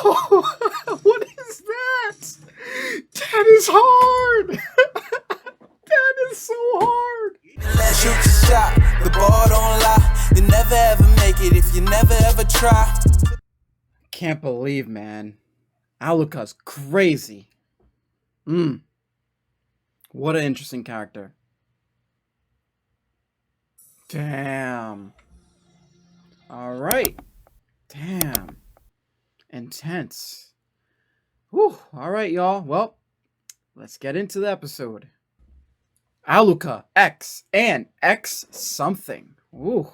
What is that? That is hard. That is so hard. Let's shoot your shot. The ball don't lie. You never ever make it if you never ever try. Can't believe, man. Alucard's crazy. What an interesting character. Damn. Alright. Damn. Intense. Whew. Alright, y'all. Well, let's get into the episode. Alucard X and X something. Ooh.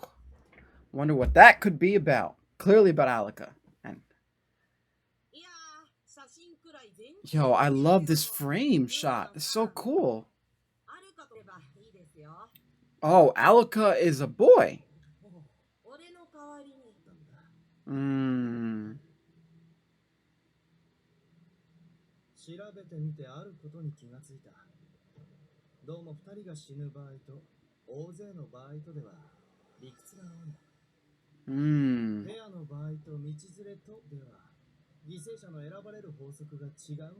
Wonder what that could be about. Clearly about Alucard. And yo, I love this frame shot. It's so cool. Oh, Alucard is a boy. 調べてみてあることに気がついた。どうも二人が死ぬ場合と大勢の場合とでは理屈が合わない。ペアの場合と道連れとでは犠牲者の選ばれる法則が違う。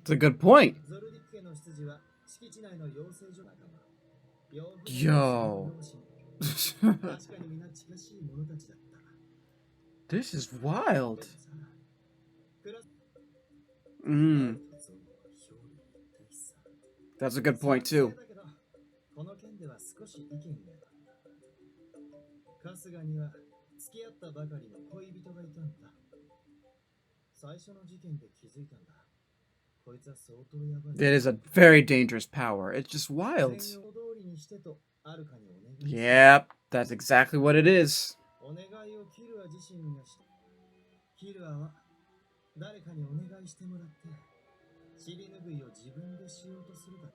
It's a good point. ゾルディック家の執事は敷地内の養成所仲間。Yo. 確かに皆近しい者たちだった。This is wild. That's a good point too. この件では少し意見が。春日には付き合ったばかりの恋人がいたんだ。最初の事件で気づいたんだ。こいつは相当やばい。That is a very dangerous power. It's just wild. Yep, that's exactly what it is. お願いをキルア自身がした。キルアは誰かにお願いしてもらって尻拭いを自分でしようとするだ。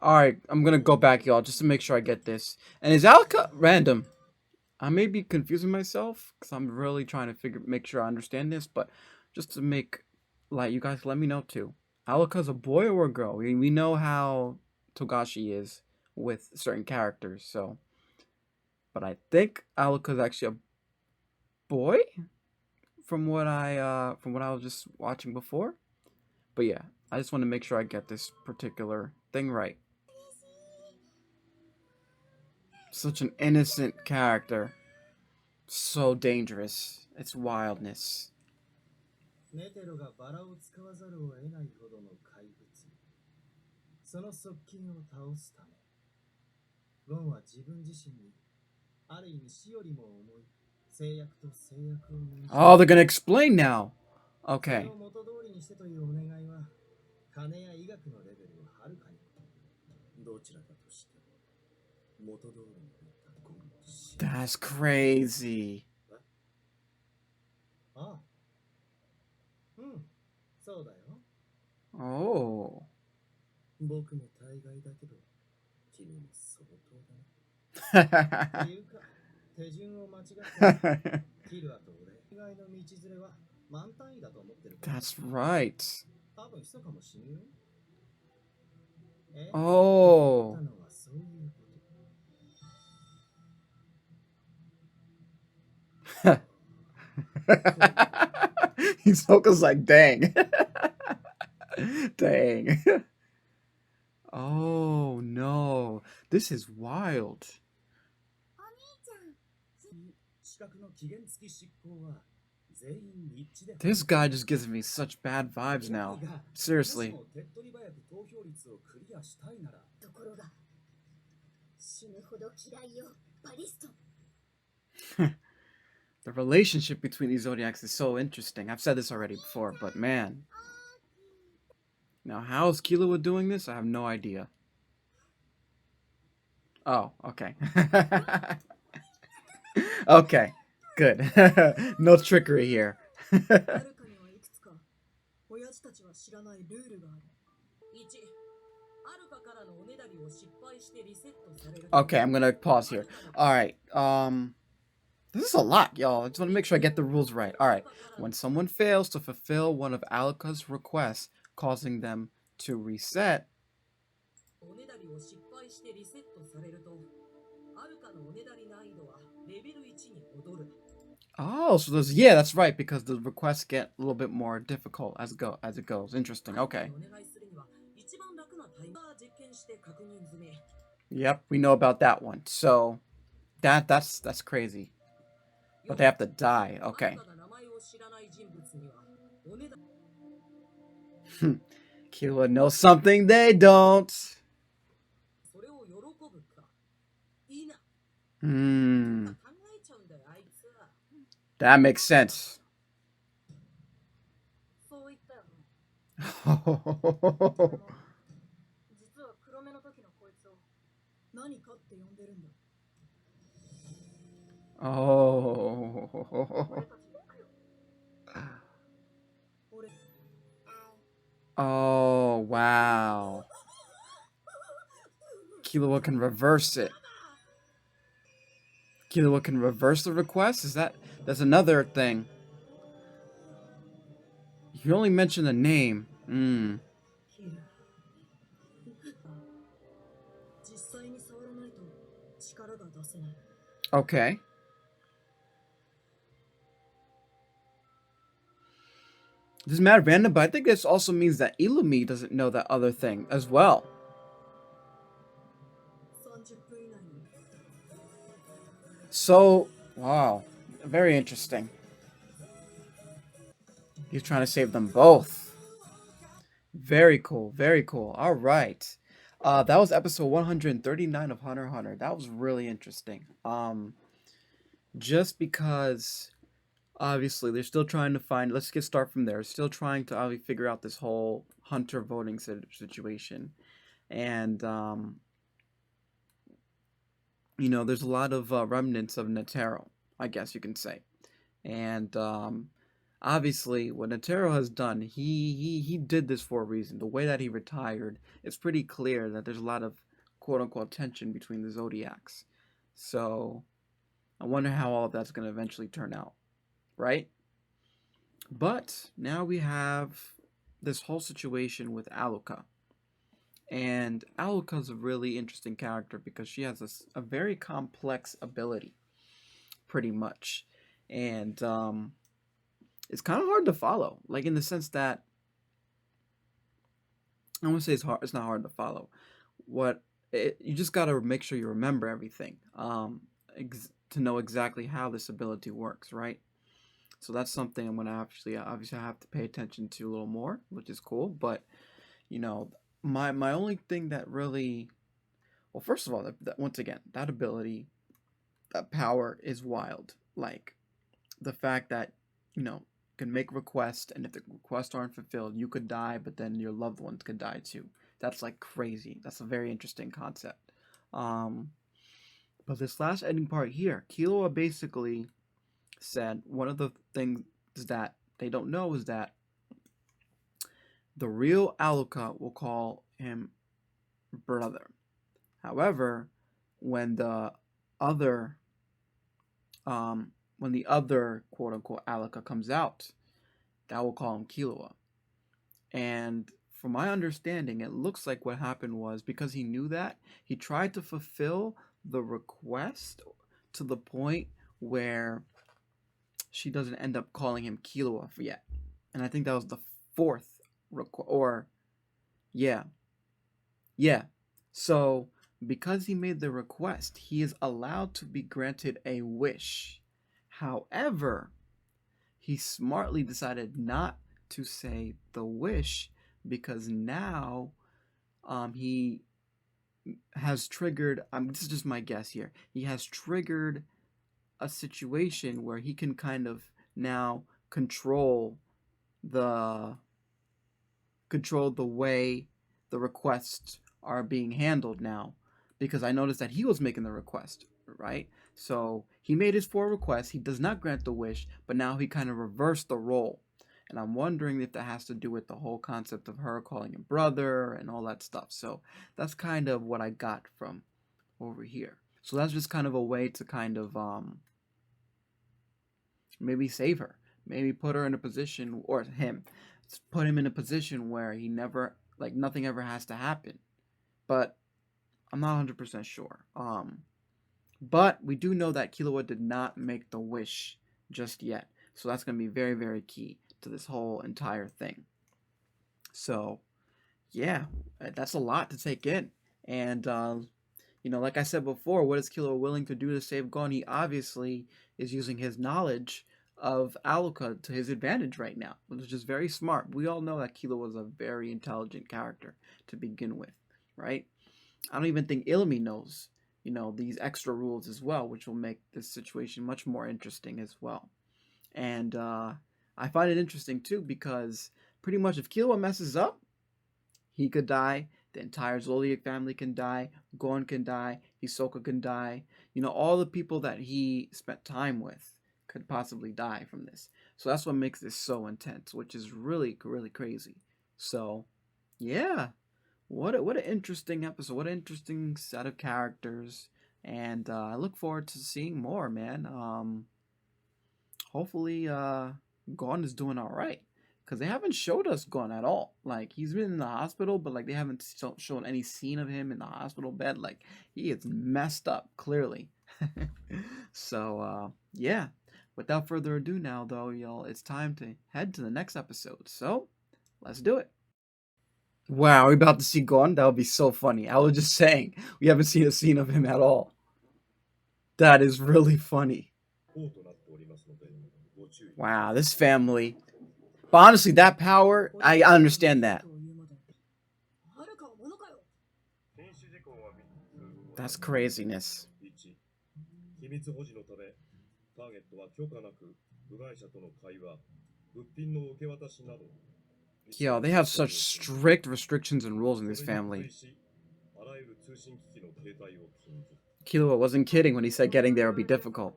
Alright, I'm gonna go back, y'all, just to make sure I get this. And is Alucard random? I may be confusing myself, because I'm really trying to make sure I understand this, but just to make, like, you guys let me know too. Alucard's a boy or a girl? We know how Togashi is with certain characters, so. But I think Alucard's actually a boy? From what I was just watching before. But yeah, I just want to make sure I get this particular thing right. Such an innocent character. So dangerous. It's wildness. ネテロがバラを使わざるを得ないほどの怪物。その側近を倒すため、ゴンは自分自身にある意味死よりも重い制約と制約を命じた。Oh, they're gonna explain now. Okay. その元通りにしてというお願いは、金や医学のレベルをはるかにどちらかとして元通りになったゴンの死。That's crazy. ああ。そうだよ。Oh. 僕も大概だけど、君も相当だね。っていうか、手順を間違って、キルアと俺以外の道連れは満単位だと思ってる。That's right. 多分密かもしんよ。Oh. のはそういうこと。He's focused like, dang. Dang. Oh, no. This is wild. This guy just gives me such bad vibes now. Seriously. The relationship between these zodiacs is so interesting. I've said this already before, but man. Now, how is Killua doing this? I have no idea. Oh, okay. Okay, good. No trickery here. Okay, I'm gonna pause here. Alright, this is a lot, y'all. I just want to make sure I get the rules right. Alright, when someone fails to fulfill one of Alucard's requests, causing them to reset, Oh, so there's yeah, that's right because the requests get a little bit more difficult as it goes. Interesting. Okay. Yep, we know about that one. So that's crazy. But they have to die. Okay. Killua knows something they don't. Hmm. That makes sense. Oh. Oh, wow. Killua can reverse it. Killua can reverse the request? That's another thing. You only mentioned the name. Hmm. Okay. This is mad random, but I think this also means that Illumi doesn't know that other thing as well. So, wow. Very interesting. He's trying to save them both. Very cool. Very cool. All right. That was episode 139 of Hunter x Hunter. That was really interesting. Just because obviously they're still trying to find. Let's get start from there. Still trying to obviously figure out this whole Hunter voting situation, and there's a lot of remnants of Netero, I guess you can say, and obviously what Netero has done, he did this for a reason. The way that he retired, it's pretty clear that there's a lot of quote unquote tension between the Zodiacs. So I wonder how all of that's going to eventually turn out, right? But now we have this whole situation with Aluka. And Aluka's a really interesting character because she has a very complex ability, pretty much. And it's kind of hard to follow, like in the sense that I won't say it's hard. It's not hard to follow. You just got to make sure you remember everything to know exactly how this ability works, right? So that's something I'm gonna obviously have to pay attention to a little more, which is cool. But you know, my only thing that really, well, first of all, once again, that ability, that power is wild. Like the fact that you know can make requests, and if the requests aren't fulfilled, you could die, but then your loved ones could die too. That's like crazy. That's a very interesting concept. Um, but this last ending part here, Killua basically said one of the things that they don't know is that the real Aluka will call him brother. However, when the other when the other quote unquote Aluka comes out, that will call him Killua. And from my understanding, it looks like what happened was because he knew that, he tried to fulfill the request to the point where she doesn't end up calling him Killua yet. And I think that was the fourth request. Or, yeah. Yeah. So, because he made the request, he is allowed to be granted a wish. However, he smartly decided not to say the wish because now he has triggered, this is just my guess here, he has triggered a situation where he can kind of now the control the way the requests are being handled now, because I noticed that he was making the request, right? So he made his four requests, he does not grant the wish, but now he kind of reversed the role. And I'm wondering if that has to do with the whole concept of her calling him brother and all that stuff. So that's kind of what I got from over here. So that's just kind of a way to kind of maybe save her, maybe put her in a position, or him, put him in a position where he never, like nothing ever has to happen. But I'm not 100% sure. But we do know that Killua did not make the wish just yet. So that's going to be very, very key to this whole entire thing. So, yeah, that's a lot to take in. And, like I said before, what is Killua willing to do to save Gon? He obviously is using his knowledge of Aluka to his advantage right now, which is very smart. We all know that Killua was a very intelligent character to begin with, right? I don't even think Ilmi knows, these extra rules as well, which will make this situation much more interesting as well. And I find it interesting too because pretty much if Killua messes up, he could die. The entire Zodiac family can die. Gon can die. Hisoka can die. All the people that he spent time with could possibly die from this. So that's what makes this so intense, which is really, really crazy. So, yeah. What an interesting episode. What an interesting set of characters. And I look forward to seeing more, man. Hopefully, Gon is doing all right. Because they haven't showed us Gon at all. Like, he's been in the hospital, but, like, they haven't shown any scene of him in the hospital bed. Like, he is messed up, clearly. So, yeah. Without further ado now, though, y'all, it's time to head to the next episode. So, let's do it. Wow, we're about to see Gon? That would be so funny. I was just saying, we haven't seen a scene of him at all. That is really funny. Wow, this family. But honestly, that power, I understand that. That's craziness. Yo, they have such strict restrictions and rules in this family. Killua wasn't kidding when he said getting there would be difficult.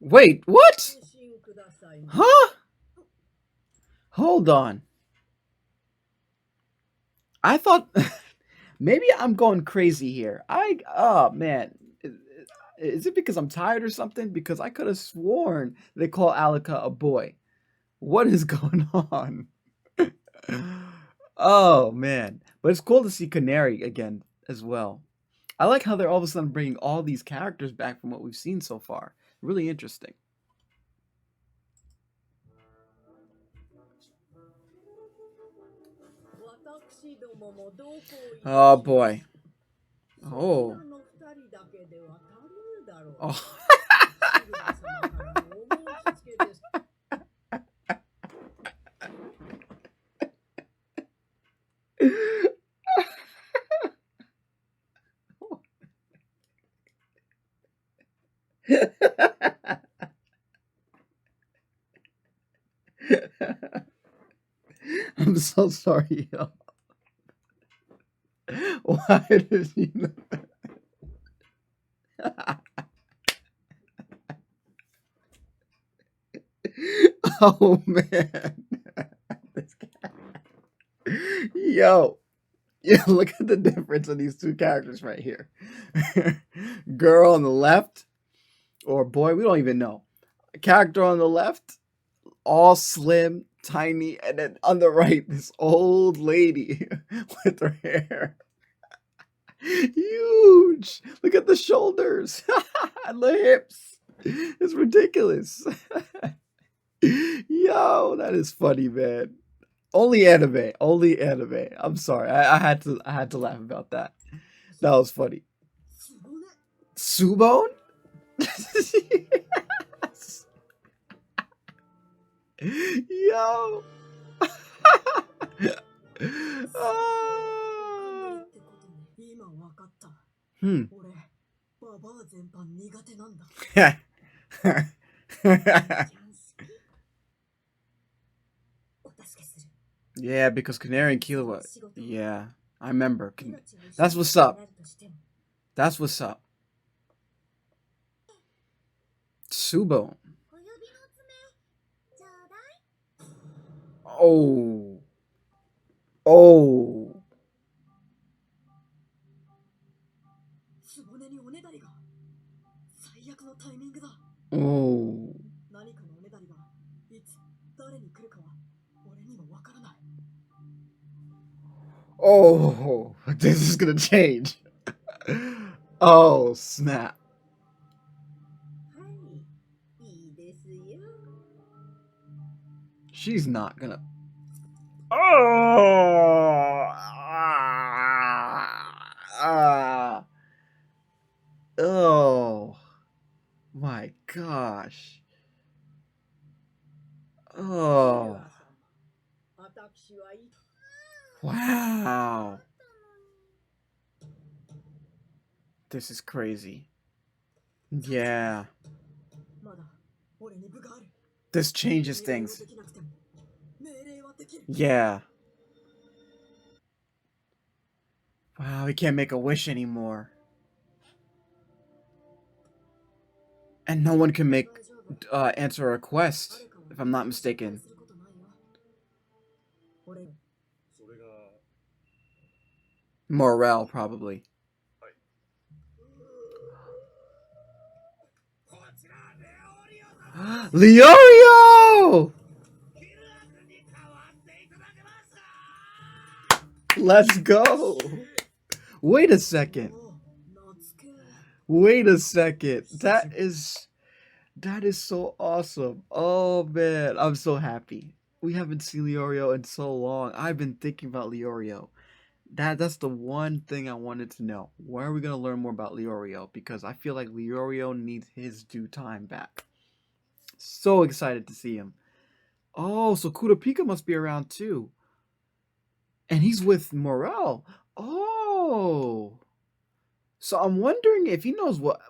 Wait, what? Huh? Hold on. I thought maybe I'm going crazy here. Oh man. Is it because I'm tired or something? Because I could have sworn they call Alika a boy. What is going on? Oh man. But it's cool to see Canary again as well. I like how they're all of a sudden bringing all these characters back from what we've seen so far. Really interesting. Oh boy. Oh. Oh. I'm so sorry, yo. Why did he know that? Oh man. Yo. Yeah, look at the difference in these two characters right here. Girl on the left, or boy, we don't even know. Character on the left, all slim, tiny, and then on the right, this old lady with her hair. Huge. Look at the shoulders and the hips. It's ridiculous. Yo, that is funny, man. Only anime. Only anime. I'm sorry. I had to laugh about that. That was funny. Subone? Yes. Yo. Yeah, because Canary and Killua. Yeah, I remember. That's what's up. That's what's up. Subone. Oh. Oh. Oh. Oh, this is gonna change. Oh, snap. She's not gonna. Oh! Oh my gosh. Oh. Wow. This is crazy. Yeah. This changes things. Yeah. Wow, he can't make a wish anymore. And no one can make answer a request, if I'm not mistaken. Morel, probably. Leorio! Let's go! Wait a second. Wait a second. That is so awesome. Oh man, I'm so happy. We haven't seen Leorio in so long. I've been thinking about Leorio. That's the one thing I wanted to know. Where are we gonna learn more about Leorio? Because I feel like Leorio needs his due time back. So excited to see him. Oh, so Kurapika must be around too. And he's with Morel. Oh. So I'm wondering if he knows what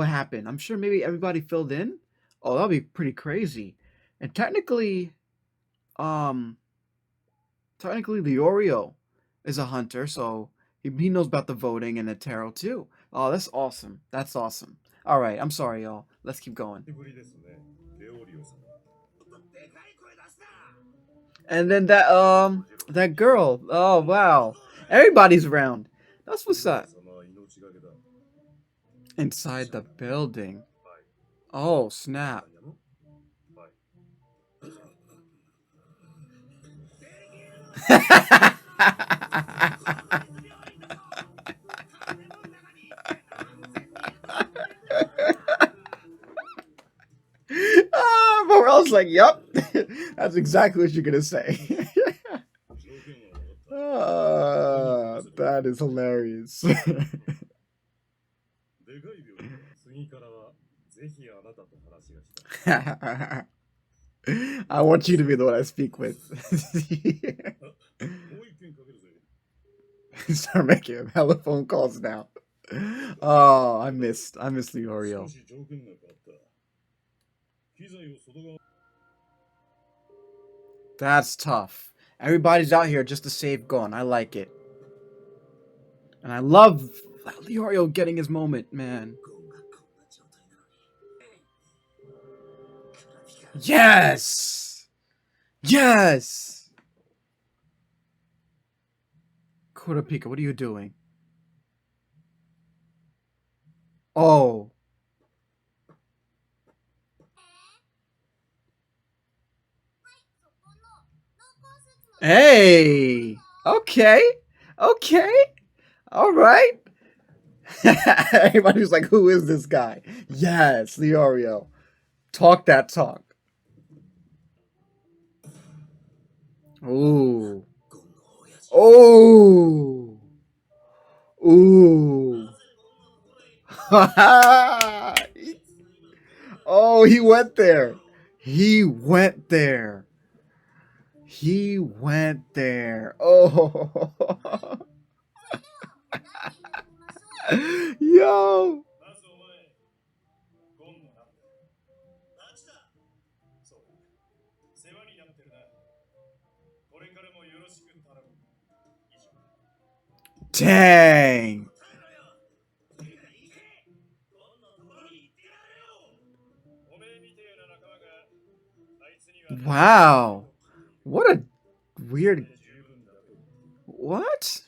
happened. I'm sure maybe everybody filled in. Oh, that'll be pretty crazy. And um, technically Leorio is a hunter, so he knows about the voting and the tarot too. Oh, that's awesome. That's awesome. All right, I'm sorry, y'all. Let's keep going. And then that girl. Oh wow, everybody's around. That's what's up. Inside the building. Oh snap. Morel's like, yep. That's exactly what you're gonna say. That is hilarious. I want you to be the one I speak with. Start making hella phone calls now. Oh, I missed Leorio. That's tough. Everybody's out here just to save Gon. I like it. And I love Leorio getting his moment, man. Yes! Yes! Kurapika, what are you doing? Oh. Hey! Okay. Okay. All right. Everybody was like, who is this guy? Yes, Leorio. Talk that talk. Ooh. Oh. Ooh. Oh, he went there. He went there. He went there. Oh. Yo. Dang. Wow. What a weird. What?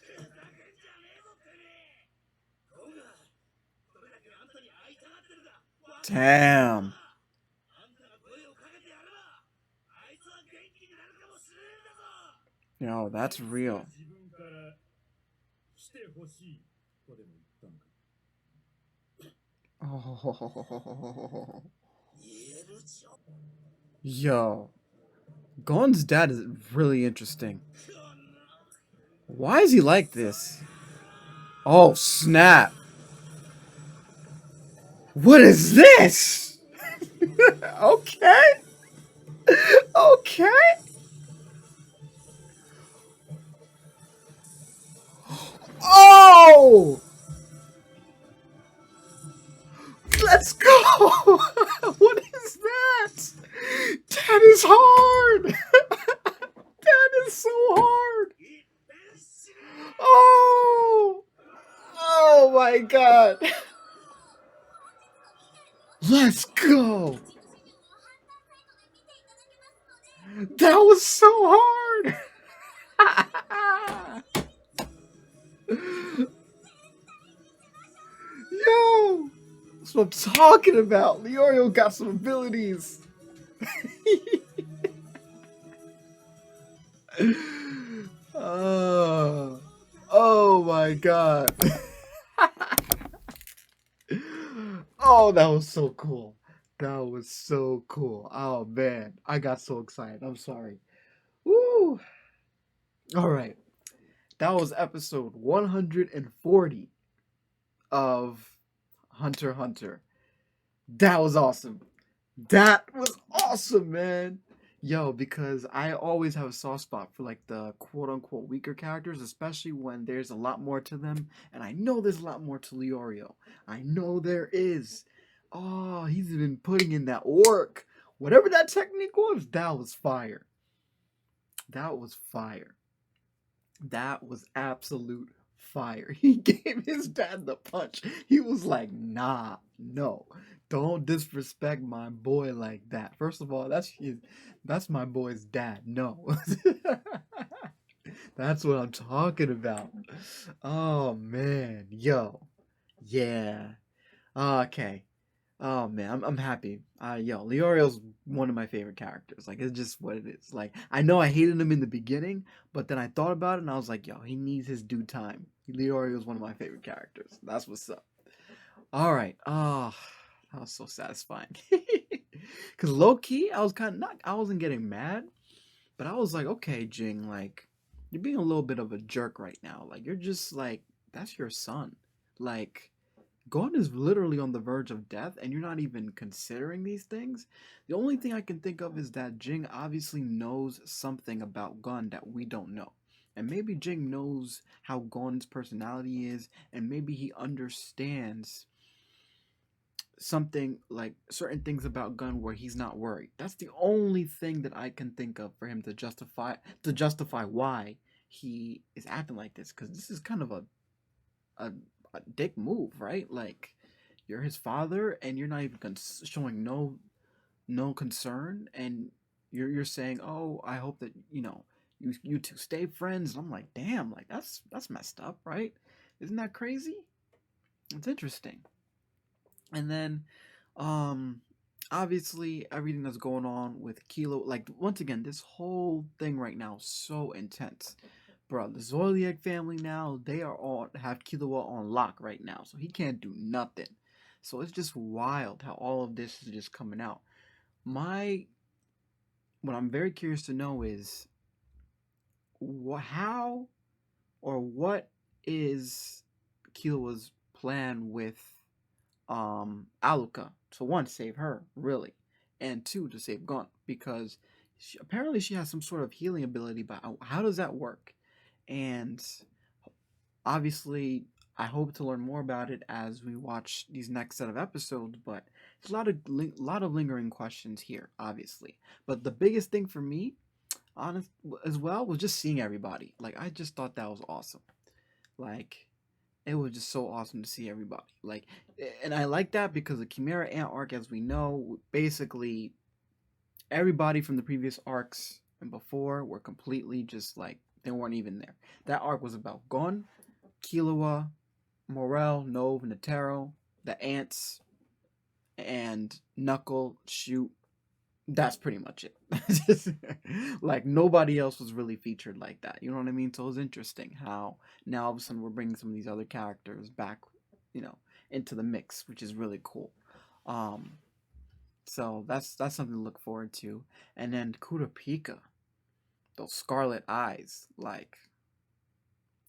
Damn. Yo, that's real. Oh. Yo, Gon's dad is really interesting. Why is he like this? Oh, snap. What is this? Okay. Okay. Oh! Let's go! What is that? That is hard! That is so hard! Oh! Oh my god! Let's go! That was so hard! Yo! That's what I'm talking about! Leorio got some abilities! Oh, oh my god. Oh, that was so cool. That was so cool. Oh man, I got so excited. I'm sorry. Woo! All right. That was episode 140 of Hunter x Hunter. That was awesome. That was awesome, man. Yo, because I always have a soft spot for like the quote unquote weaker characters, especially when there's a lot more to them. And I know there's a lot more to Leorio. I know there is. Oh, he's been putting in that work. Whatever that technique was, that was fire. That was fire. That was absolute fire. He gave his dad the punch. He was like, nah, no. Don't disrespect my boy like that. First of all, that's my boy's dad. No. That's what I'm talking about. Oh man. Yo. Yeah. Okay. Oh man, I'm happy. Yo, Leorio's one of my favorite characters. Like it's just what it is. Like I know I hated him in the beginning, but then I thought about it and I was like, yo, he needs his due time. Leorio's one of my favorite characters. That's what's up. All right. Oh, that was so satisfying. Cause low key, I was kind of not. I wasn't getting mad, but I was like, okay, Jing, like you're being a little bit of a jerk right now. Like you're just like that's your son. Like Gon is literally on the verge of death, and you're not even considering these things. The only thing I can think of is that Jing obviously knows something about Gon that we don't know. And maybe Jing knows how Gon's personality is, and maybe he understands something like certain things about Gon where he's not worried. That's the only thing that I can think of for him to justify why he is acting like this. Because this is kind of a a dick move, right? Like you're his father, and you're not even showing no concern, and you're saying, "Oh, I hope that you two stay friends." And I'm like, damn, like that's messed up, right? Isn't that crazy? It's interesting. And then, um, obviously everything that's going on with Kilo, like once again, this whole thing right now is so intense. Bro, the Zodiac family now, they are all have Killua on lock right now, so he can't do nothing. So it's just wild how all of this is just coming out. My what I'm very curious to know is how or what is Killua's plan with Aluka? So one, save her, really, and two, to save Gon, because apparently she has some sort of healing ability, but how does that work? And obviously I hope to learn more about it as we watch these next set of episodes, but it's a lot of lingering questions here, obviously. But the biggest thing for me, honest as well, was just seeing everybody. Like I just thought that was awesome. Like it was just so awesome to see everybody. Like, and I like that because the Chimera Ant arc, as we know, basically everybody from the previous arcs and before were completely just like they weren't even there. That arc was about Gon, Killua, Morel, Nove, Netero, the ants, and Knuckle, Shoot. That's pretty much it. Just, like nobody else was really featured like that. You know what I mean? So it was interesting how now all of a sudden we're bringing some of these other characters back, you know, into the mix, which is really cool. Um, so that's something to look forward to. And then Kurapika, those scarlet eyes, like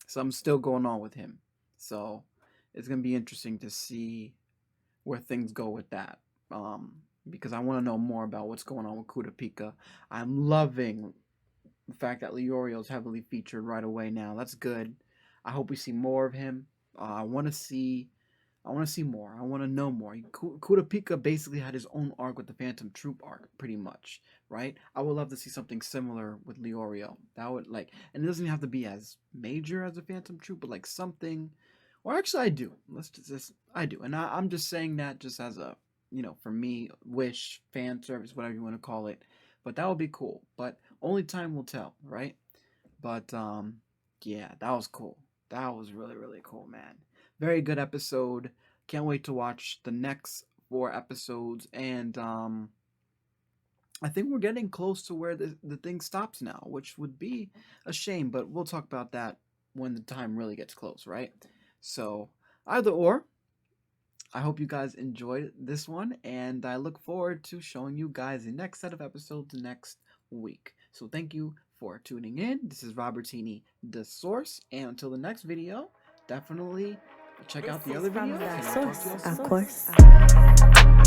something's still going on with him. So it's gonna be interesting to see where things go with that. Um, because I want to know more about what's going on with Kurapika. I'm loving the fact that Leorio is heavily featured right away now. That's good. I hope we see more of him. I want to see. I want to see more. I want to know more. Kurapika basically had his own arc with the Phantom Troop arc, pretty much, right? I would love to see something similar with Leorio. That would like, and it doesn't have to be as major as a Phantom Troop, but like something. Or actually, I do. I do, and I'm just saying that just as a, for me, wish, fan service, whatever you want to call it. But that would be cool. But only time will tell, right? But yeah, that was cool. That was really, really cool, man. Very good episode. Can't wait to watch the next 4 episodes. And I think we're getting close to where the thing stops now, which would be a shame, but we'll talk about that when the time really gets close, right? So either or, I hope you guys enjoyed this one, and I look forward to showing you guys the next set of episodes next week. So thank you for tuning in. This is Robertini De'Source, and until the next video, definitely check out the other videos. From the source, of course.